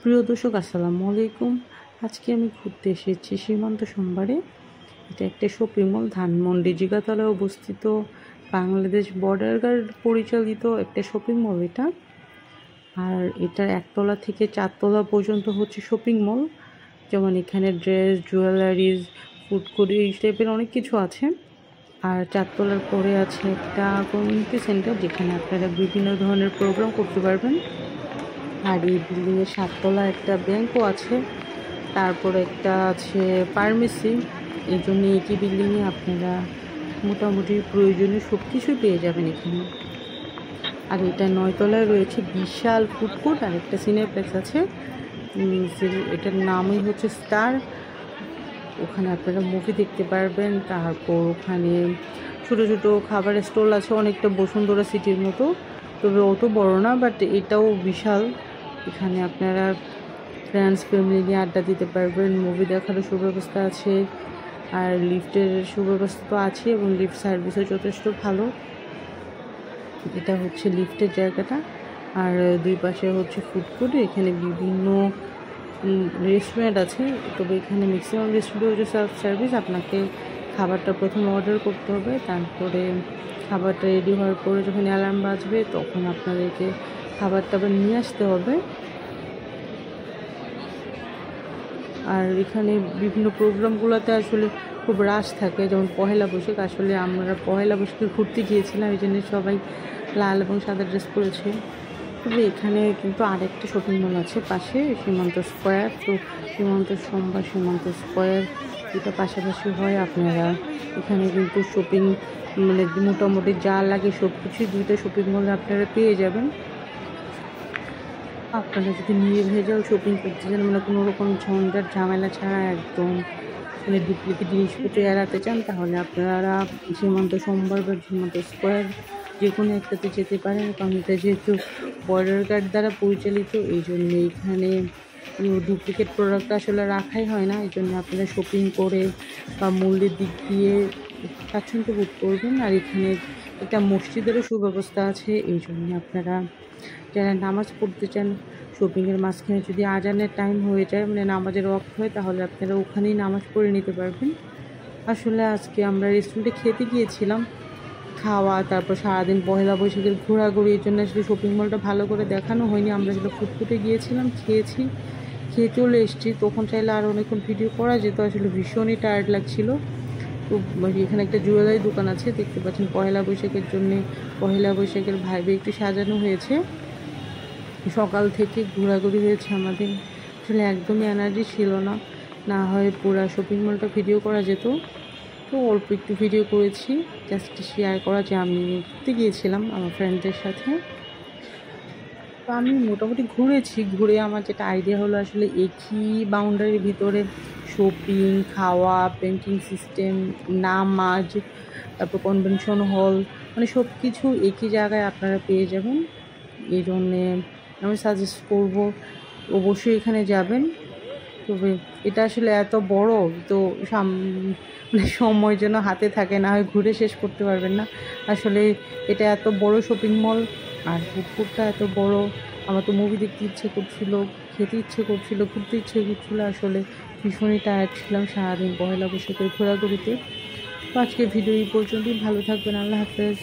প্রিয় দর্শক, আসসালামু আলাইকুম। আজকে আমি ঘুরতে এসেছি সীমান্ত সোমবারে। এটা একটা শপিং মল, ধানমন্ডি জিগাতলায় অবস্থিত। বাংলাদেশ বর্ডার গার্ড পরিচালিত একটা শপিং মল এটা। আর এটার একতলা থেকে 4 তলা পর্যন্ত হচ্ছে শপিং মল। যেমন এখানে ড্রেস, জুয়েলারিজ, ফুড কোর্ট এই টাইপের অনেক কিছু আছে। আর 4 তলার পরে আছে একটা কমিউনিটি সেন্টার, যেখানে আপনারা বিভিন্ন ধরনের প্রোগ্রাম করতে পারবেন। আর এই বিল্ডিংয়ের 7 তলায় একটা ব্যাংকও আছে। তারপরে একটা আছে ফার্মেসি। এই জন্য একই বিল্ডিংয়ে আপনারা মোটামুটি প্রয়োজনীয় সব কিছুই পেয়ে যাবেন এখানে। আর এটা 9 তলায় রয়েছে বিশাল ফুড কোর্ট আর একটা সিনেপ্লেক্স আছে। এটার নামই হচ্ছে স্টার। ওখানে আপনারা মুভি দেখতে পারবেন। তারপর ওখানে ছোটো ছোটো খাবারের স্টল আছে, অনেকটা বসুন্ধরা সিটির মতো, তবে অত বড় না, বাট এটাও বিশাল। এখানে আপনারা ফ্রেন্ডস ফ্যামিলি নিয়ে আড্ডা দিতে পারবেন। মুভি দেখারও সুব্যবস্থা আছে। আর লিফটের সুব্যবস্থা তো আছে, এবং লিফট সার্ভিসও যথেষ্ট ভালো। এটা হচ্ছে লিফটের জায়গাটা। আর দুই পাশে হচ্ছে ফুড কোর্ট। এখানে বিভিন্ন রেস্টুরেন্ট আছে, তবে এখানে ম্যাক্সিমাম রেস্টুরেন্ট হচ্ছে সেলফ সার্ভিস। আপনাকে খাবারটা প্রথমে অর্ডার করতে হবে, তারপরে খাবারটা রেডি হওয়ার পরে যখন অ্যালার্ম বাজবে তখন আপনাদেরকে খাবারটা আবার নিয়ে আসতে হবে। আর এখানে বিভিন্ন প্রোগ্রামগুলোতে আসলে খুব রাশ থাকে, যেমন পহেলা বৈশাখ। আসলে আমরা পহেলা বৈশাখে ঘুরতে গিয়েছিলাম, এই জন্য সবাই লাল এবং সাদা ড্রেস পরেছে। তবে এখানে কিন্তু আরেকটা শপিং মল আছে পাশে, সীমান্ত স্কোয়ার। তো সীমান্ত সোমবার সীমান্ত স্কোয়ার এটা পাশাপাশি হয়। আপনারা এখানে কিন্তু শপিং মানে মোটামুটি যা লাগে সব কিছুই দুইটা শপিং মলে আপনারা পেয়ে যাবেন। আপনারা যদি নির্ভেজাল শপিং করতে চান, মানে কোনো রকম ঝঞ্ঝাট ঝামেলা ছাড়া একদম মানে ডুপ্লিকেট জিনিসপত্র এড়াতে চান, তাহলে আপনারা সীমান্ত সোমবার বা সীমান্ত স্কোয়ার যে কোনো একটাতে যেতে পারেন। কারণ এটা যেহেতু বর্ডার গার্ড দ্বারা পরিচালিত, এই জন্য এখানে ডুপ্লিকেট প্রোডাক্ট আসলে রাখাই হয় না। এই জন্য আপনারা শপিং করে বা মূল্যের দিক দিয়ে স্বাচ্ছন্দ্য বোধ করবেন। আর এখানে একটা মসজিদেরও সুব্যবস্থা আছে। এই জন্য আপনারা যারা নামাজ পড়তে চান, শপিংয়ের মাঝখানে যদি আজানের টাইম হয়ে যায়, মানে নামাজের ওয়াক্ত হয়, তাহলে আপনারা ওখানেই নামাজ পড়ে নিতে পারবেন। আসলে আজকে আমরা রেস্টুরেন্টে খেতে গিয়েছিলাম, খাওয়া তারপর সারাদিন পয়লা বৈশাখের ঘোরাঘুরি, এই জন্য আসলে শপিং মলটা ভালো করে দেখানো হয়নি। আমরা আসলে ফুটফুটে গিয়েছিলাম, খেয়েছি, খেয়ে চলে এসেছি। তখন চাইলে আরও অনেকক্ষণ ভিডিও করা যেত, আসলে ভীষণই টায়ার্ড লাগছিল। তো এখানে একটা জুয়েলারি দোকান আছে, দেখতে পাচ্ছেন পয়লা বৈশাখের জন্যে পয়লা বৈশাখের ভাইবে একটু সাজানো হয়েছে। সকাল থেকে ঘোরাঘুরি হয়েছে আমাদের, আসলে একদমই এনার্জি ছিল না, না হয় পুরো শপিং মলটা ভিডিও করা যেত। তো অল্প একটু ভিডিও করেছি, জাস্ট শেয়ার করা যে আমি ঘুরতে গিয়েছিলাম আমার ফ্রেন্ডদের সাথে। তো আমি মোটামুটি ঘুরেছি, ঘুরে আমার যেটা আইডিয়া হলো, আসলে একই বাউন্ডারির ভিতরে শপিং, খাওয়া, ব্যাংকিং সিস্টেম, নামাজ, তারপর কনভেনশন হল, মানে সব কিছু একই জায়গায় আপনারা পেয়ে যাবেন। এই জন্যে আমি সাজেস্ট করব অবশ্যই এখানে যাবেন। তবে এটা আসলে এত বড়, তো মানে সময় যেন হাতে থাকে, না হয় ঘুরে শেষ করতে পারবেন না। আসলে এটা এত বড় শপিং মল, আর ফুডটা এত বড়। আমার তো মুভি দেখতে ইচ্ছে করছিল, খেতে ইচ্ছে করছিল, ঘুরতে ইচ্ছে করছিল। আসলে ভীষণই টায়ার্ড ছিলাম সারাদিন পয়লা বৈশাখের ঘোরাঘুরিতে। তো আজকে ভিডিও এই পর্যন্তই। ভালো থাকবেন, আল্লাহ হাফেজ।